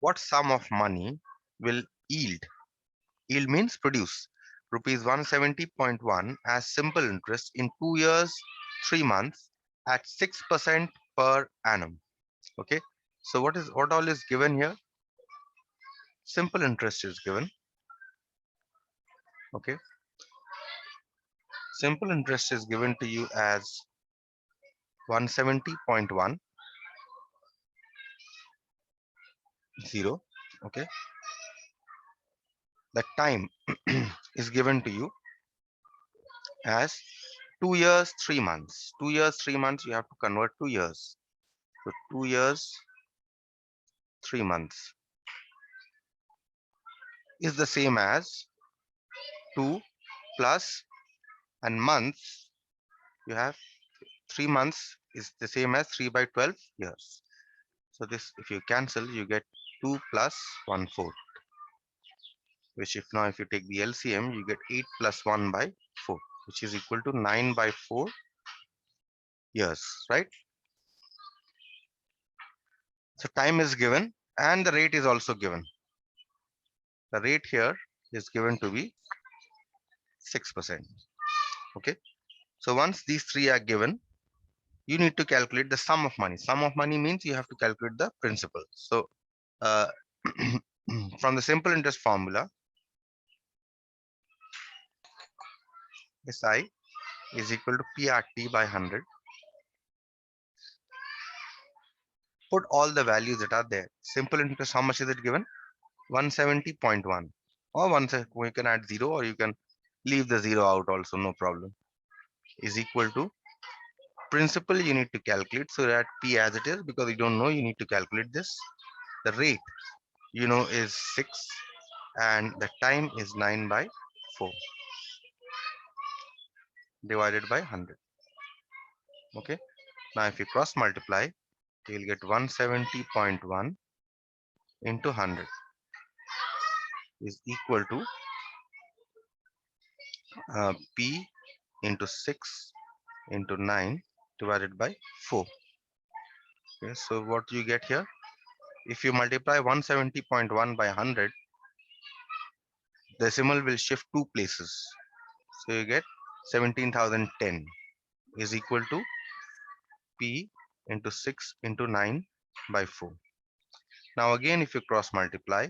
what sum of money will yield? Yield means produce rupees 170.1 as simple interest in 2 years, 3 months at 6% per annum. Okay. So what all is given here? Simple interest is given. Okay. Simple interest is given to you as 170.10. Okay. The time is given to you as 2 years, 3 months. 2 years, 3 months, you have to convert to years. So 2 years, 3 months is the same as 2 plus, and months, you have 3 months is the same as 3 by 12 years. So this, if you cancel, you get 2 plus 1/4, which if you take the LCM, you get 8 plus 1 by 4, which is equal to 9 by 4 years, right? So time is given and the rate is also given. The rate here is given to be 6%. Okay. So once these three are given, you need to calculate the sum of money. Sum of money means you have to calculate the principal. So uh, from the simple interest formula, SI is equal to PRT by 100. Put all the values that are there. Simple interest, how much is it given? 170.1. Or you can add 0 or you can leave the 0 out also, no problem. Is equal to principal, you need to calculate. So that P as it is, because you don't know, you need to calculate this. The rate, is 6 and the time is 9 by 4 divided by 100. Okay. Now if you cross multiply, you will get 170.1 into 100 is equal to P into 6 into 9 divided by 4. Okay, so what you get here, if you multiply 170.1 by 100, decimal will shift 2 places. So you get 17,010 is equal to P into 6 into 9 by 4. Now again, if you cross multiply,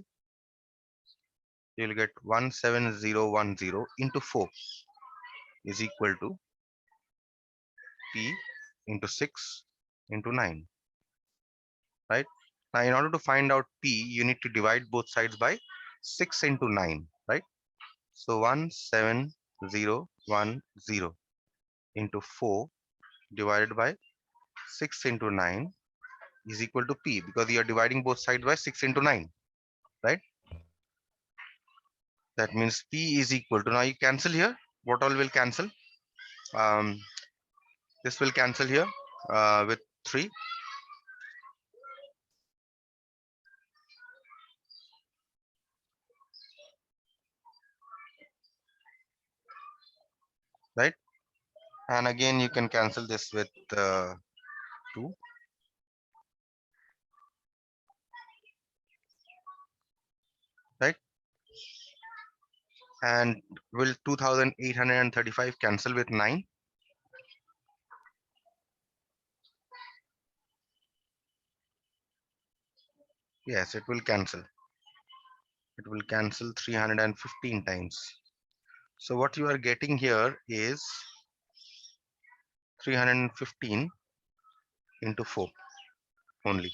you will get 17010 into 4 is equal to P into 6 into 9. Right? Now, in order to find out P, you need to divide both sides by 6 into 9. Right? So 17010 into 4 divided by 6 into 9 is equal to P, because you are dividing both sides by 6 into 9. Right? That means P is equal to, now you cancel here. What all will cancel? This will cancel here with 3. Right? And again, you can cancel this with 2. Right? And will 2835 cancel with 9? Yes, it will cancel. It will cancel 315 times. So what you are getting here is 315 into 4 only.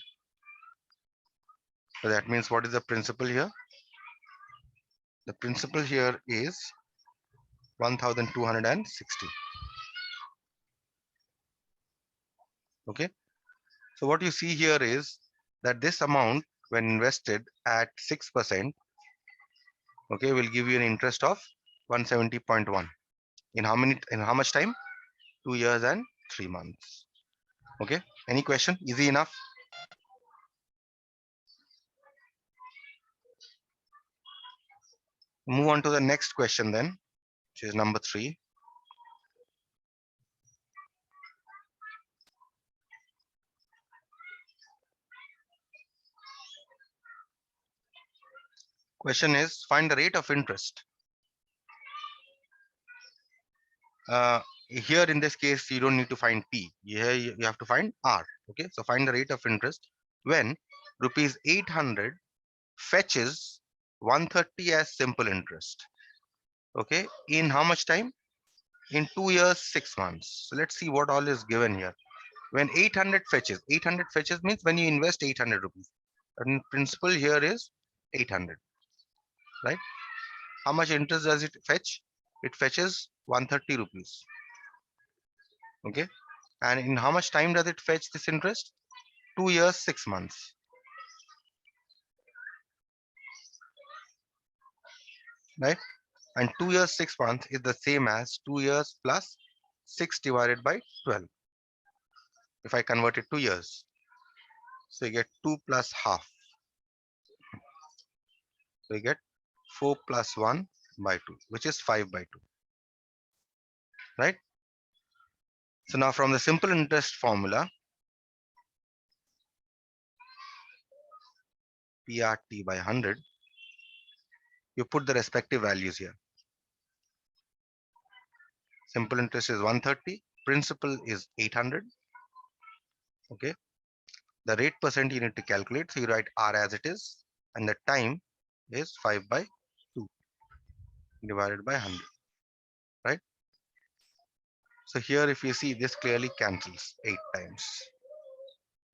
So that means, what is the principal here? The principal here is 1260. Okay. So what you see here is that this amount, when invested at 6%, okay, will give you an interest of 170.1 in how much time? 2 years and 3 months. Okay. Any question? Easy enough. Move on to the next question then, which is number 3. Question is find the rate of interest. Here in this case, you don't need to find P. Here you have to find R. Okay, so find the rate of interest when rupees 800 fetches 130 as simple interest. Okay, in how much time? In 2 years, 6 months. So let's see what all is given here. When 800 fetches means when you invest 800 rupees. And principal here is 800, right? How much interest does it fetch? It fetches 130 rupees. Okay. And in how much time does it fetch this interest? 2 years, 6 months. Right? And 2 years, 6 months is the same as 2 years plus 6 divided by 12. If I convert it to years. So you get 2 plus half. So you get 4 plus 1 by 2, which is 5 by 2. Right? So now from the simple interest formula, PRT by 100, you put the respective values here. Simple interest is 130, principal is 800. Okay. The rate percent you need to calculate. So you write R as it is, and the time is 5 by 2 divided by 100. Right. So here, if you see, this clearly cancels 8 times.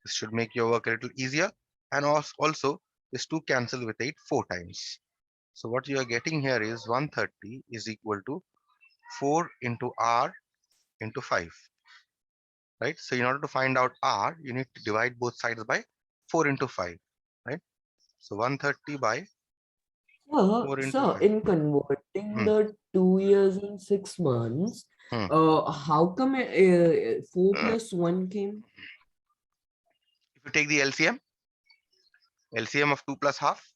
This should make your work a little easier. And also this 2 cancel with 8 4 times. So what you are getting here is 130 is equal to 4 into R into 5. Right. So in order to find out R, you need to divide both sides by 4 into 5. Right. So 130 by 4 into Sir, 5. in converting Hmm. the 2 years and 6 months, Hmm. how come 4 Uh, plus 1 came? if you take the LCM of 2 plus half,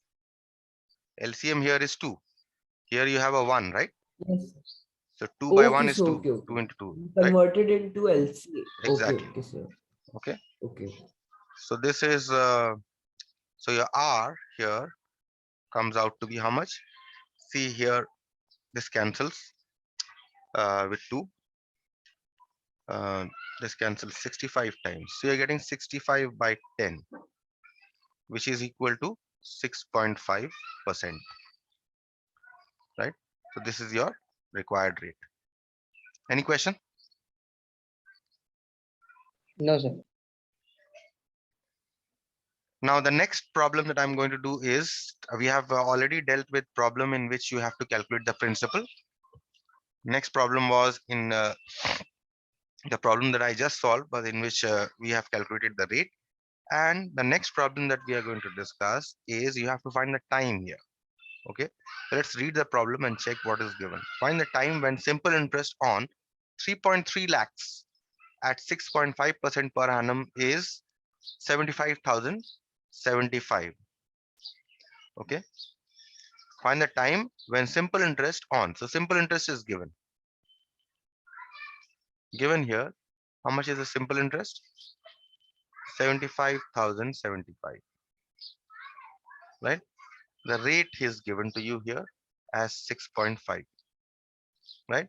LCM here is 2. Here you have a 1, right? Yes. So 2 by 1 Okay, is so 2. okay, 2 okay. into 2, You right? converted into LCA. Okay, Exactly. okay, sir. Okay. Okay. So this is, so your R here comes out to be how much? See here, this cancels with 2. Uh, this cancels 65 times. So you're getting 65 by 10, which is equal to 6.5%, right? So this is your required rate. Any question? No, sir. Now the next problem that I'm going to do is we have already dealt with problem in which you have to calculate the principal. Next problem was in the problem that I just solved, but in which we have calculated the rate. And the next problem that we are going to discuss is you have to find the time here. Okay, so let's read the problem and check what is given. Find the time when simple interest on 3.3 lakhs at 6.5% per annum is 75,075. Okay, find the time when simple interest on. So simple interest is given. Given here, how much is the simple interest? 75,075, right? The rate is given to you here as 6.5, right?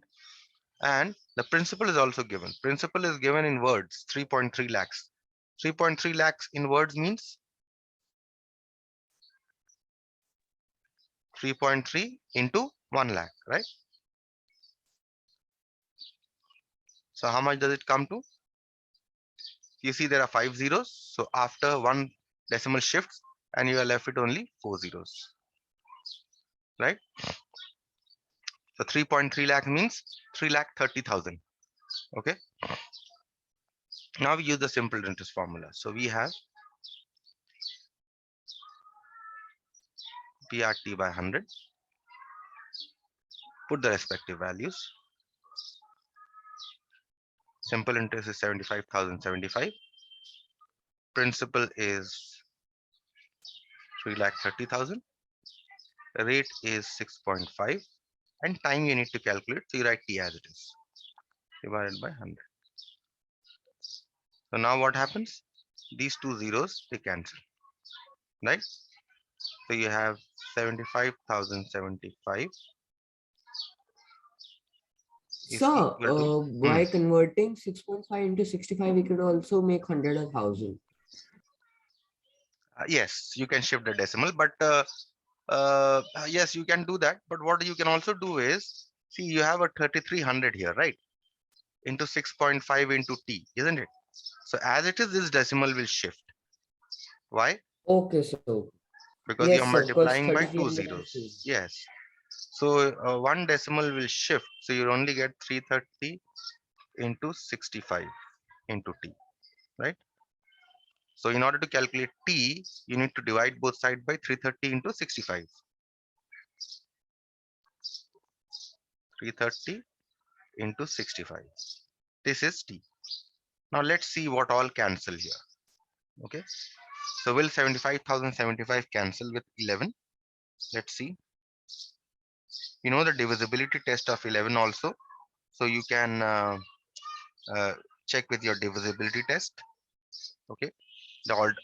And the principal is also given. Principal is given in words, 3.3 lakhs. 3.3 lakhs in words means 3.3 into 1 lakh, right? So how much does it come to? You see there are 5 zeros. So after one decimal shifts and you are left with only 4 zeros, right? So 3.3 lakh means 3,30,000. Okay. Now we use the simple interest formula. So we have PRT by 100. Put the respective values. Simple interest is 75,075. Principal is 3,30,000. The rate is 6.5. And time you need to calculate. So you write T as it is divided by 100. So now what happens? These two zeros they cancel, right? So you have 75,075 is Sir, equal to, by converting 6.5 into 65, we could also make 100,000. yes, you can shift the decimal, but yes, you can do that. But what you can also do is, see, you have a 3300 here, right? Into 6.5 into t, isn't it? So as it is, this decimal will shift. Why? Okay, so Because yes, you're sir, because multiplying by two 3302. zeros. Yes. So one decimal will shift. So you'll only get 330 into 65 into t, right? So in order to calculate t, you need to divide both sides by 330 into 65. 330 into 65. This is t. Now let's see what all cancel here. Okay. So will 75,075 cancel with 11? Let's see. You know the divisibility test of 11 also. So you can uh, check with your divisibility test. Okay. The odd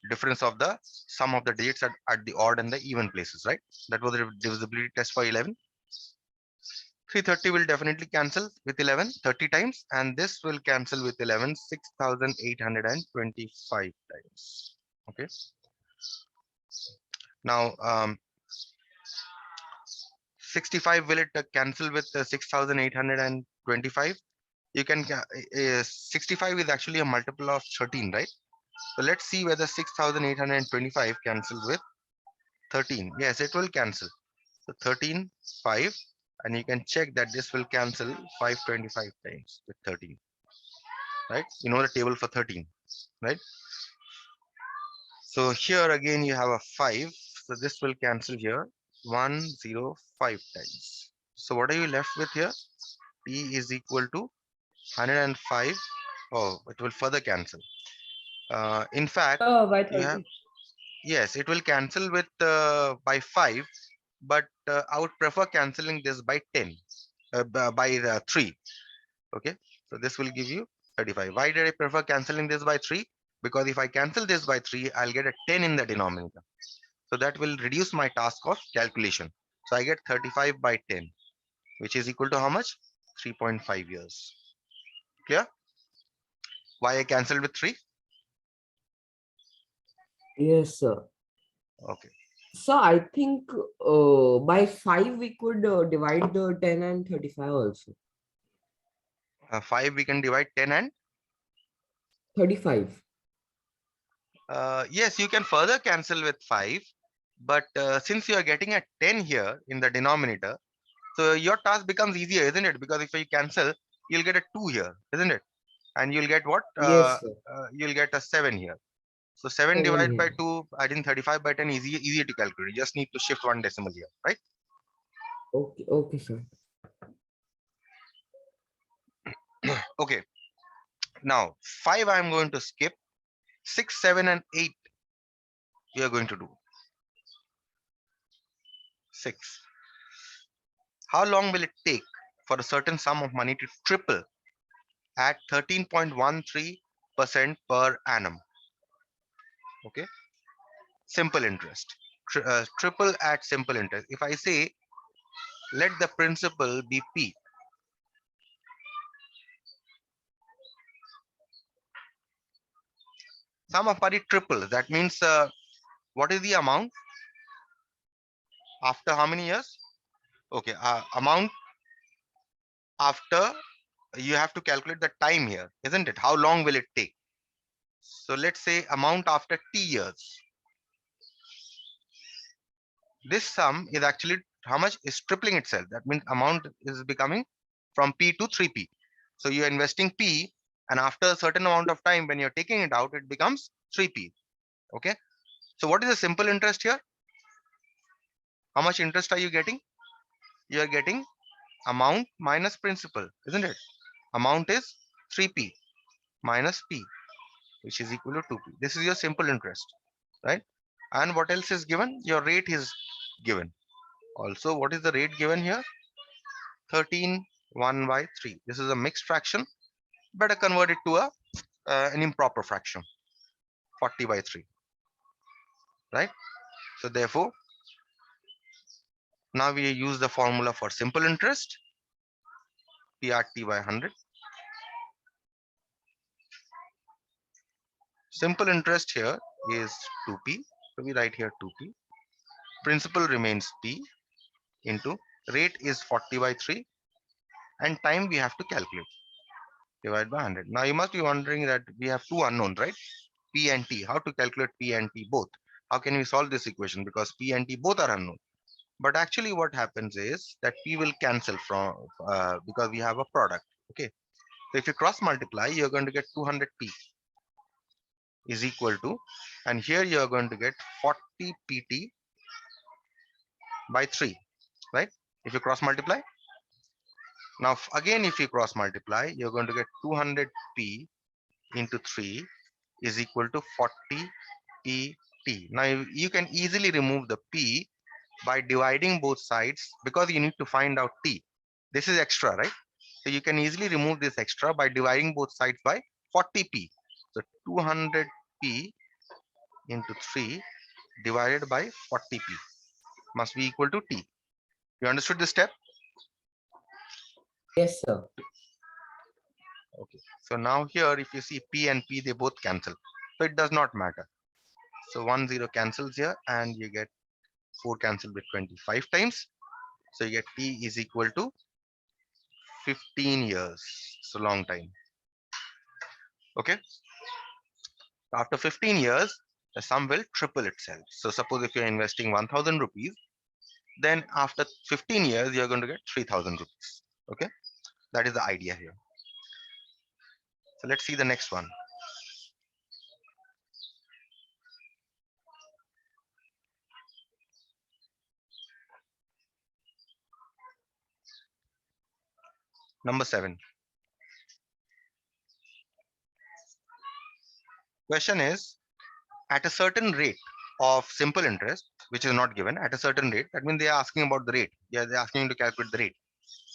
difference of the sum of the digits at the odd and the even places, right? That was the divisibility test for 11. 330 will definitely cancel with 11 30 times, and this will cancel with 11 6,825 times. Okay. Now 65, will it cancel with 6,825? You can 65 is actually a multiple of 13, right? So let's see whether 6,825 cancel with 13. Yes, it will cancel. So 13 5, and you can check that this will cancel 525 times with 13, right? You know the table for 13, right? So here again you have a 5, so this will cancel here 105 times. So what are you left with here? T is equal to 105. Oh, it will further cancel. In fact, By you have, 30. yes, it will cancel with by 5, but I would prefer canceling this by 10, by 3. Okay, so this will give you 35. Why did I prefer canceling this by 3? Because if I cancel this by 3, I'll get a 10 in the denominator. So that will reduce my task of calculation. So I get 35 by 10, which is equal to how much? 3.5 years. Clear? Why I cancelled with 3? Yes, sir. Okay. So I think by 5 we could divide the 10 and 35 also. 5 we can divide 10 and 35. yes, you can further cancel with 5, but since you are getting a 10 here in the denominator, so your task becomes easier, isn't it? Because if you cancel, you'll get a 2 here, isn't it? And you'll get what? Yes, sir. You'll get a 7 here. So 7 7 divided here. by 2, I think 35 by 10 is easy to calculate. You just need to shift one decimal here, right? Okay, okay, sir. Okay. Now 5 I'm going to skip. 6, 7, and 8 we are going to do. 6. How long will it take for a certain sum of money to triple at 13.13% per annum? Okay. Simple interest. Triple at simple interest. If I say let the principal be P, sum of money triple. That means what is the amount after how many years? Okay, amount after, you have to calculate the time here, isn't it? How long will it take? So let's say amount after t years. This sum is actually how much is tripling itself. That means amount is becoming from P to 3P. So you're investing P, and after a certain amount of time, when you're taking it out, it becomes 3P. Okay. So what is the simple interest here? How much interest are you getting? You are getting amount minus principal, isn't it? Amount is 3P minus P, which is equal to 2P. This is your simple interest, right? And what else is given? Your rate is given. Also, what is the rate given here? 13 1 by 3. This is a mixed fraction. Better convert it to an improper fraction. 40 by 3. right? So therefore, now we use the formula for simple interest, PRT by 100. Simple interest here is 2p. So we write here 2p. Principal remains p into rate is 40 by 3 and time we have to calculate. Divide by 100. Now you must be wondering that we have two unknowns, right? P and T. How to calculate P and T both? How can we solve this equation? Because P and T both are unknown. But actually what happens is that P will cancel from because we have a product. Okay. So if you cross multiply, you're going to get 200P is equal to, and here you're going to get 40 PT by 3, right? If you cross multiply. Now again, if you cross multiply, you're going to get 200P into 3 is equal to 40 PT. Now you can easily remove the P by dividing both sides because you need to find out T. This is extra, right? So you can easily remove this extra by dividing both sides by 40P. So 200P into 3 divided by 40P must be equal to T. You understood this step? Yes, sir. Okay. So now here, if you see P and P, they both cancel. So it does not matter. So 1 0 cancels here and you get 4 cancelled with 25 times. So you get T is equal to 15 years. It's a long time. Okay. After 15 years, the sum will triple itself. So suppose if you're investing 1000 rupees, then after 15 years, you're going to get 3000 rupees. Okay. That is the idea here. So let's see the next one. Number 7. Question is, at a certain rate of simple interest, which is not given, at a certain rate, that means they are asking about the rate. Yeah, they're asking you to calculate the rate.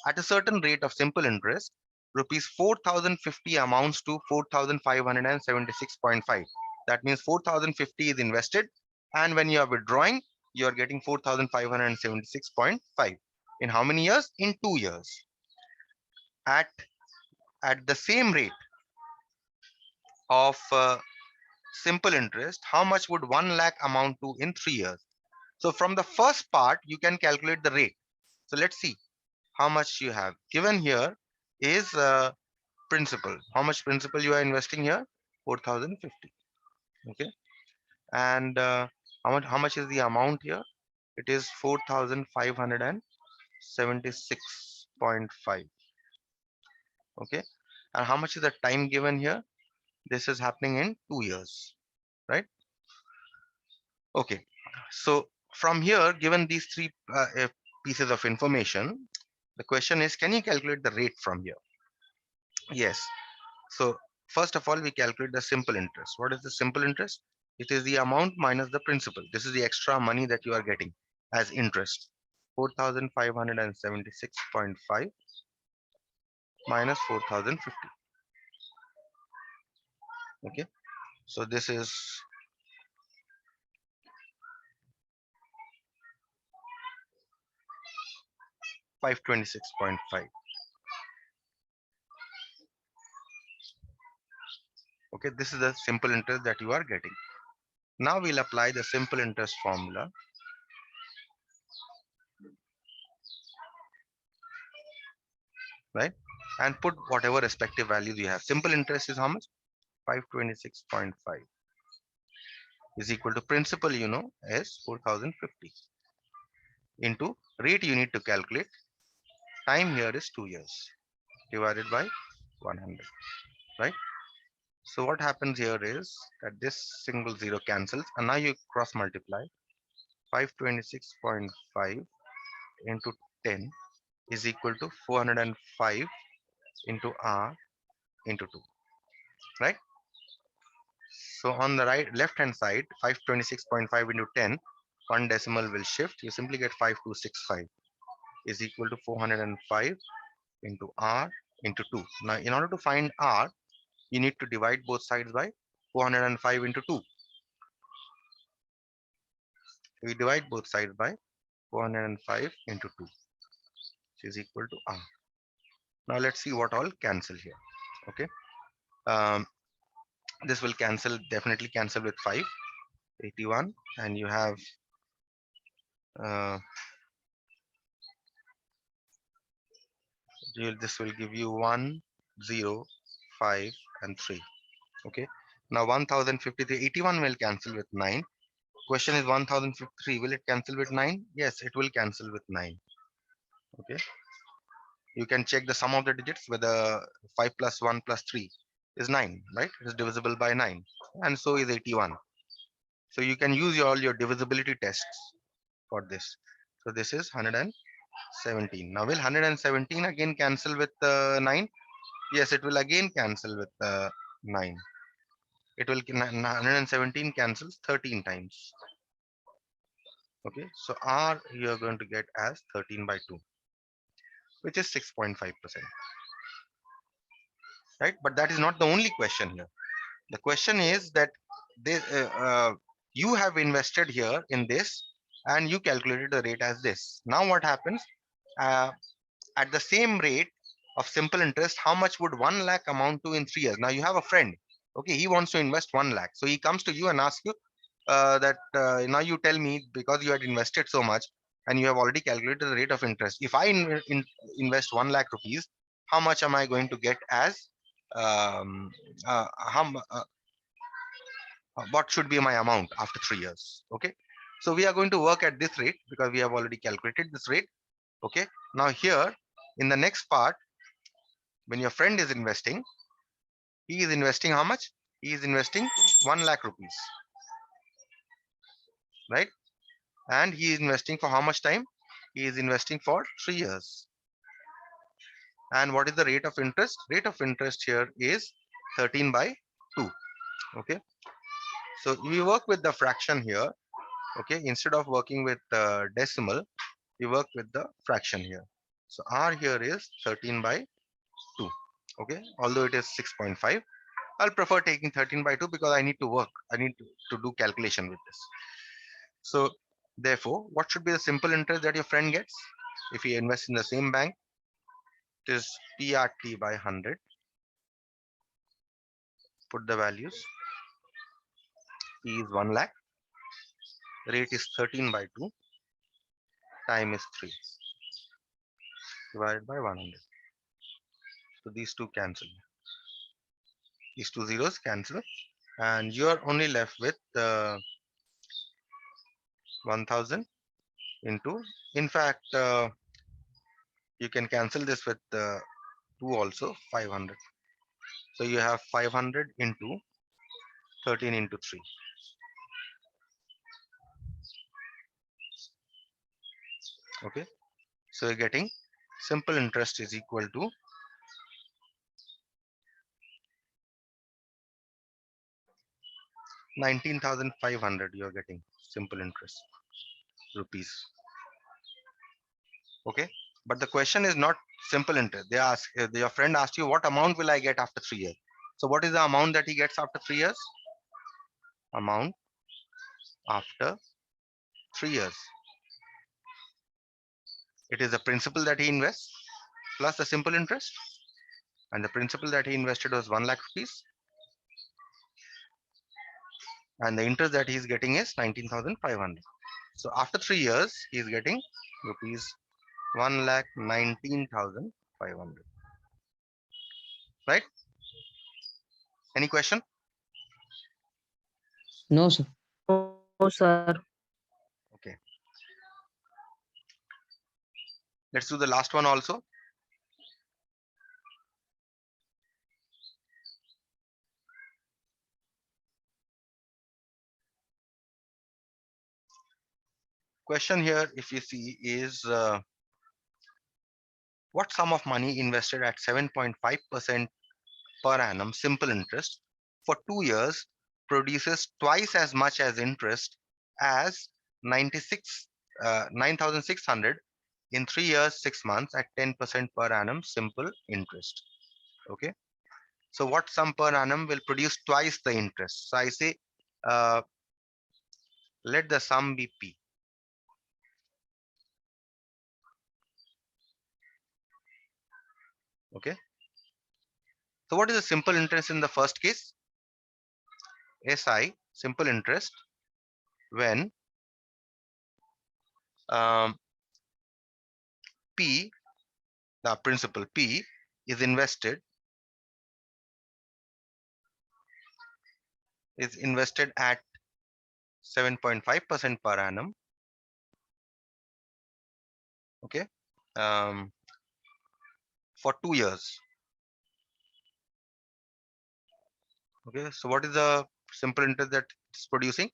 At a certain rate of simple interest, rupees 4050 amounts to 4576.5. That means 4050 is invested, and when you are withdrawing, you are getting 4576.5. In how many years? In 2 years. At the same rate of simple interest, how much would 1 lakh amount to in 3 years? So from the first part, you can calculate the rate. So let's see how much you have. Given here is principal. How much principal you are investing here? 4050. Okay. And how much is the amount here? It is 4576.5. Okay. And how much is the time given here? This is happening in 2 years, right? Okay. So from here, given these three pieces of information, the question is, can you calculate the rate from here? Yes. So first of all, we calculate the simple interest. What is the simple interest? It is the amount minus the principal. This is the extra money that you are getting as interest. 4576.5 minus 4050. Okay. So this is 526.5. Okay. This is the simple interest that you are getting. Now we'll apply the simple interest formula. Right? And put whatever respective values you have. Simple interest is how much? 526.5 is equal to principal, as 4050 into rate you need to calculate. Time here is 2 years divided by 100, right? So what happens here is that this single zero cancels and now you cross multiply. 526.5 into 10 is equal to 405 into R into 2, right? So on the left hand side, 526.5 into 10, one decimal will shift. You simply get 5265 is equal to 405 into R into 2. Now, in order to find R, you need to divide both sides by 405 into 2. We divide both sides by 405 into 2, which is equal to R. Now let's see what all cancel here. Okay. Um, this will cancel, definitely cancel with 5, 81, and you have uh, this will give you 1, 0, 5, and 3. Okay. Now 1053, 81 will cancel with 9. Question is 1053, will it cancel with 9? Yes, it will cancel with 9. Okay. You can check the sum of the digits, whether 5 plus 1 plus 3 is 9, right? It is divisible by 9, and so is 81. So you can use all your divisibility tests for this. So this is 117. Now will 117 again cancel with 9? Yes, it will again cancel with 9. It will 117 cancels 13 times. Okay, so R you are going to get as 13 by 2, which is 6.5%. Right, but that is not the only question here. The question is that this, you have invested here in this and you calculated the rate as this. Now what happens? Uh, at the same rate of simple interest, how much would 1 lakh amount to in 3 years? Now you have a friend, okay, he wants to invest 1 lakh. So he comes to you and asks you that now you tell me, because you had invested so much and you have already calculated the rate of interest. If I invest 1 lakh rupees, how much am I going to get as um, what should be my amount after 3 years? Okay, so we are going to work at this rate because we have already calculated this rate. Okay, now here in the next part, when your friend is investing, he is investing how much? He is investing 1 lakh rupees, right? And he is investing for how much time? He is investing for 3 years. And what is the rate of interest? Rate of interest here is 13 by 2. Okay, so we work with the fraction here. Okay, instead of working with decimal, we work with the fraction here. So R here is 13 by 2. Okay, although it is 6.5, I'll prefer taking 13 by 2 because I need to work. I need to do calculation with this. So therefore, what should be the simple interest that your friend gets if he invests in the same bank? It is PRT by 100. Put the values. P is 1 lakh. Rate is 13 by 2. Time is 3. Divided by 100. So these two cancel. These two zeros cancel. And you are only left with 1000 into, in fact, you can cancel this with 2 also, 500. So you have 500 into 13 into 3. Okay, so you're getting simple interest is equal to 19,500. You're getting simple interest rupees. Okay, but the question is not simple interest. They ask, your friend asked you, what amount will I get after 3 years? So what is the amount that he gets after 3 years? Amount after 3 years. It is the principal that he invests plus the simple interest, and the principal that he invested was 1 lakh rupees, and the interest that he is getting is 19,500. So after 3 years, he is getting rupees 1,19,500. Right? Any question? No, sir. No, sir. Okay. Let's do the last one also. Question here, if you see, is what sum of money invested at 7.5% per annum simple interest for 2 years produces twice as much as interest as 9,600 in 3 years 6 months at 10% per annum simple interest. Okay, so what sum per annum will produce twice the interest? So I say let the sum be P. Okay. So what is the simple interest in the first case? SI, simple interest, when P, the principal P, is invested at 7.5% per annum. Okay. For 2 years. Okay. So what is the simple interest that it's producing?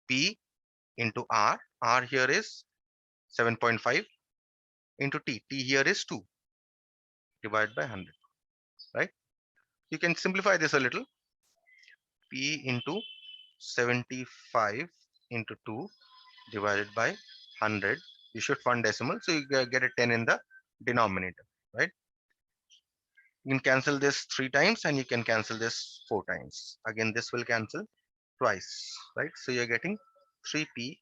P into R. R here is 7.5 into T. T here is 2 divided by 100. Right. You can simplify this a little. P into 75 into 2 divided by 100. You should find decimal, so you get a 10 in the denominator, right? You can cancel this 3 times and you can cancel this 4 times. Again, this will cancel twice, right? So you're getting 3p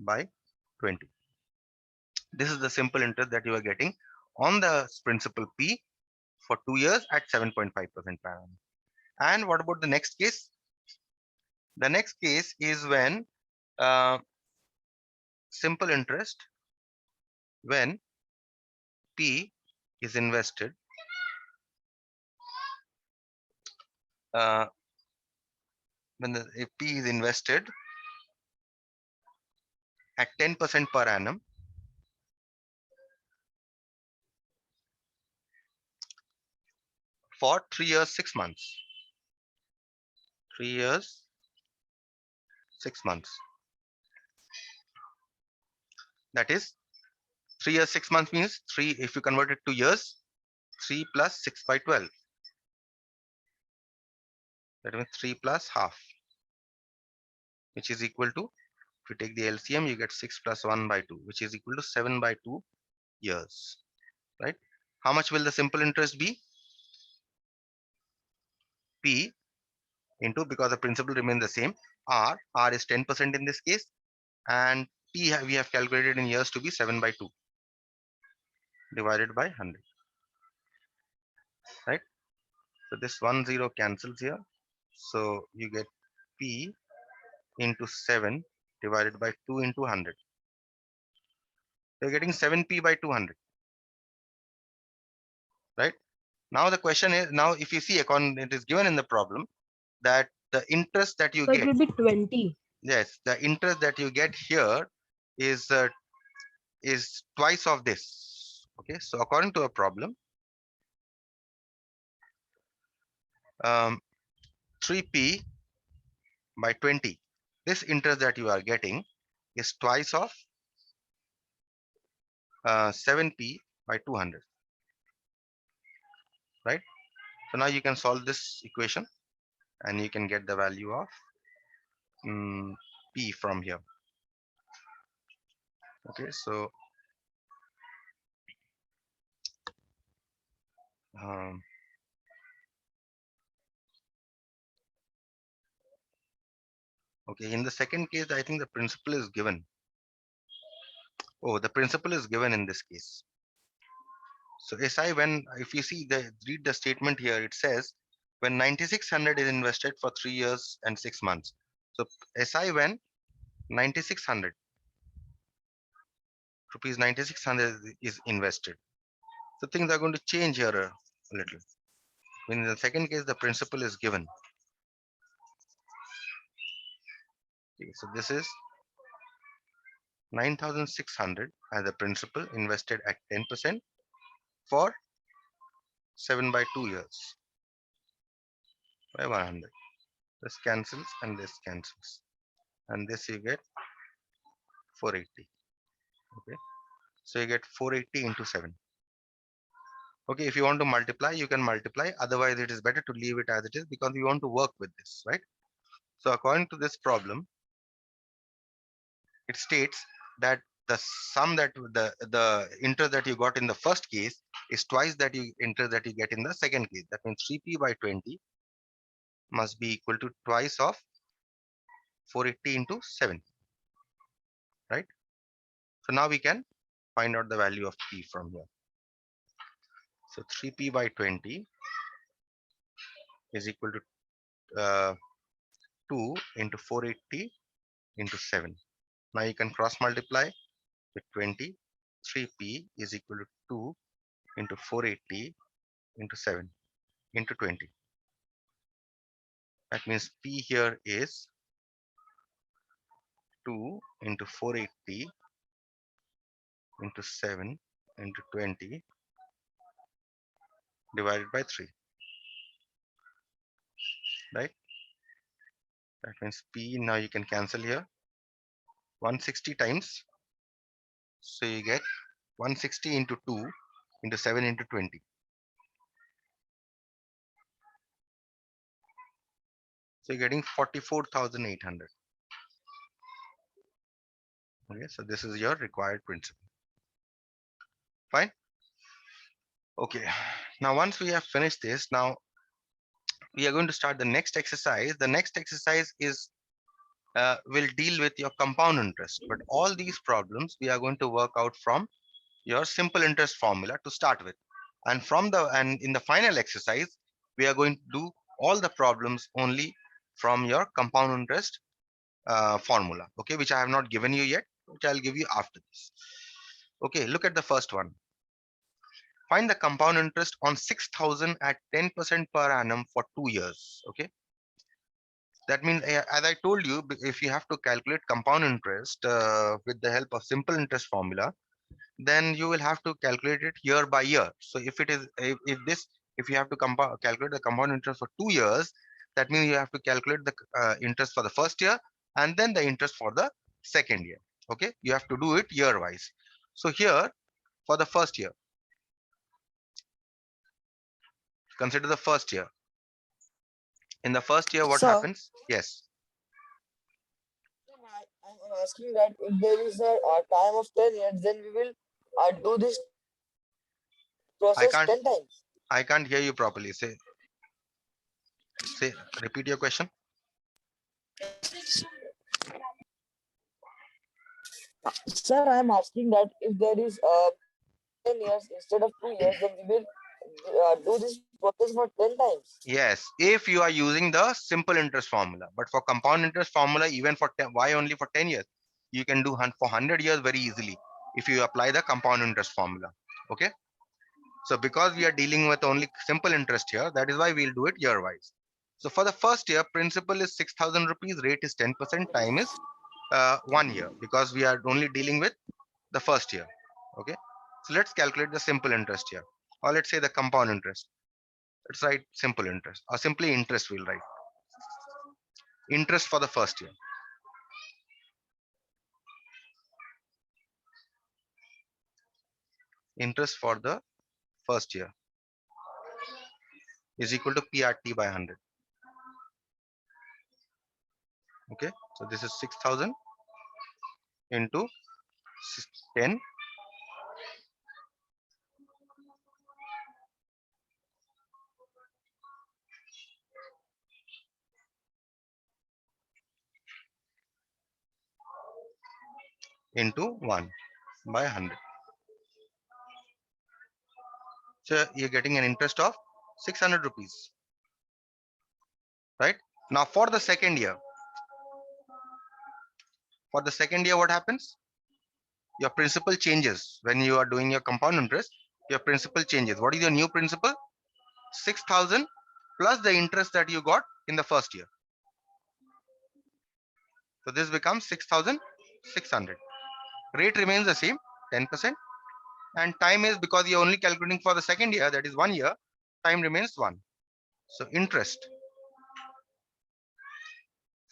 by 20. This is the simple interest that you are getting on the principal P for 2 years at 7.5% per annum. And what about the next case? The next case is when simple interest when P is invested if P is invested at 10% per annum for 3 years 6 months. 3 years 6 months. That is 3 years 6 months means 3, if you convert it to years, 3 plus 6 by 12. That means 3 plus half, which is equal to, if you take the LCM, you get 6 plus 1 by 2, which is equal to 7 by 2 years, right? How much will the simple interest be? P into, because the principal remains the same, R is 10% in this case, and T we have calculated in years to be 7 by 2 divided by 100, right? So this 10 cancels here. So you get P into 7 divided by 2 into 100. You're getting 7p by 200, right? Now the question is, now if you see, it is given in the problem that the interest that you So it get, will be 20. yes, the interest that you get here is twice of this. Okay, so according to a problem, 3p by 20, this interest that you are getting is twice of 7p by 200, right? So now you can solve this equation and you can get the value of p from here. Okay, so okay, in the second case, I think the principal is given. Oh, the principal is given in this case. So SI, when, if you see read the statement here, it says when 9600 is invested for 3 years and 6 months. So SI when 9600 rupees 9600 is invested. So things are going to change here a little. In the second case, the principal is given. Okay, so this is 9600 as the principal invested at 10% for 7 by 2 years by 100. This cancels and this cancels, and this you get 480. Okay, so you get 480 into 7. Okay, if you want to multiply, you can multiply. Otherwise, it is better to leave it as it is because we want to work with this, right? So according to this problem, it states that the sum that the interest that you got in the first case is twice that you interest that you get in the second case. That means 3p by 20 must be equal to twice of 480 into 7, right? So now we can find out the value of p from here. So 3p by 20 is equal to 2 into 480 into 7. Now you can cross multiply with 20. 3p is equal to 2 into 480 into 7 into 20. That means p here is 2 into 480 into 7 into 20 divided by 3, right? That means p, now you can cancel here, 160 times. So you get 160 into 2 into 7 into 20. So you're getting 44,800. Okay, so this is your required principal. Fine. Okay, now once we have finished this, now we are going to start the next exercise. The next exercise is will deal with your compound interest, but all these problems we are going to work out from your simple interest formula to start with, and in the final exercise we are going to do all the problems only from your compound interest formula, okay, which I have not given you yet, which I'll give you after this. Okay, look at the first one. Find the compound interest on 6,000 at 10% per annum for 2 years. Okay, that means, as I told you, if you have to calculate compound interest with the help of simple interest formula, then you will have to calculate it year by year. So if it is, if you have to calculate the compound interest for 2 years, that means you have to calculate the interest for the first year and then the interest for the second year. Okay, you have to do it year wise. So here for the first year, consider the first year. In the first year, what Sir, happens? Yes, I'm asking that if there is a time of 10 years, then we will do this I process can't, 10 times. I can't hear you properly. Say, repeat your question. Sir, I'm asking that if there is 10 years instead of 2 years, then we will do this process for 10 times. Yes, if you are using the simple interest formula, but for compound interest formula, even for why only for 10 years, you can do for 100 years very easily if you apply the compound interest formula. Okay, so because we are dealing with only simple interest here, that is why we'll do it year wise. So for the first year, principal is 6,000 rupees, rate is 10%, time is 1 year, because we are only dealing with the first year. Okay, so let's calculate the simple interest here, or let's say the compound interest. Let's write simple interest, or simply interest we'll write. Interest for the first year. Interest for the first year is equal to PRT by 100. Okay, so this is 6,000 into 10 into 1 by 100. So you're getting an interest of 600 rupees, right? Now for the second year, what happens? Your principal changes when you are doing your compound interest. Your principal changes. What is your new principal? 6,000 plus the interest that you got in the first year. So this becomes 6,600. Rate remains the same, 10%. And time is, because you're only calculating for the second year, that is 1 year, time remains 1. So interest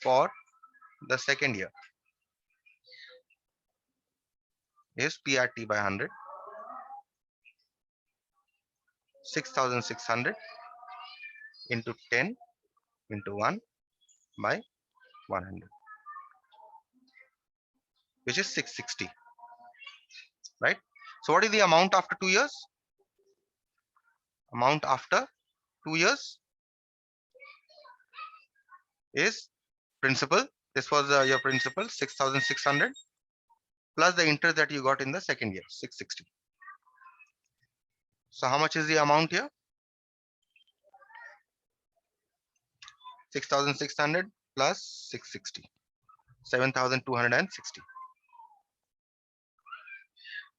for the second year is PRT by 100, 6,600 into 10 into 1 by 100, which is 660, right? So what is the amount after 2 years? Amount after 2 years is principal. This was your principal, 6,600, plus the interest that you got in the second year, 660. So how much is the amount here? 6,600 plus 660, 7,260.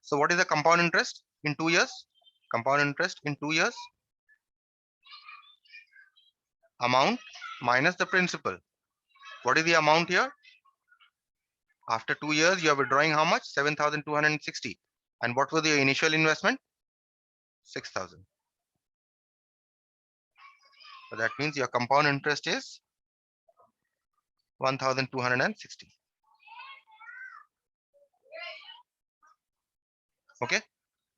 So what is the compound interest in 2 years? Compound interest in 2 years, amount minus the principal. What is the amount here? After 2 years, you are withdrawing how much? 7,260. And what was your initial investment? 6,000. So that means your compound interest is 1,260. Okay,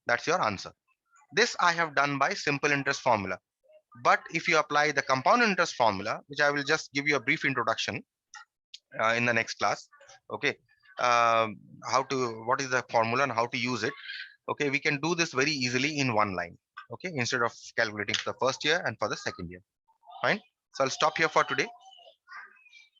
that's your answer. This I have done by simple interest formula. But if you apply the compound interest formula, which I will just give you a brief introduction in the next class, okay, what is the formula and how to use it. Okay, we can do this very easily in one line. Okay, instead of calculating for the first year and for the second year. Fine. So I'll stop here for today.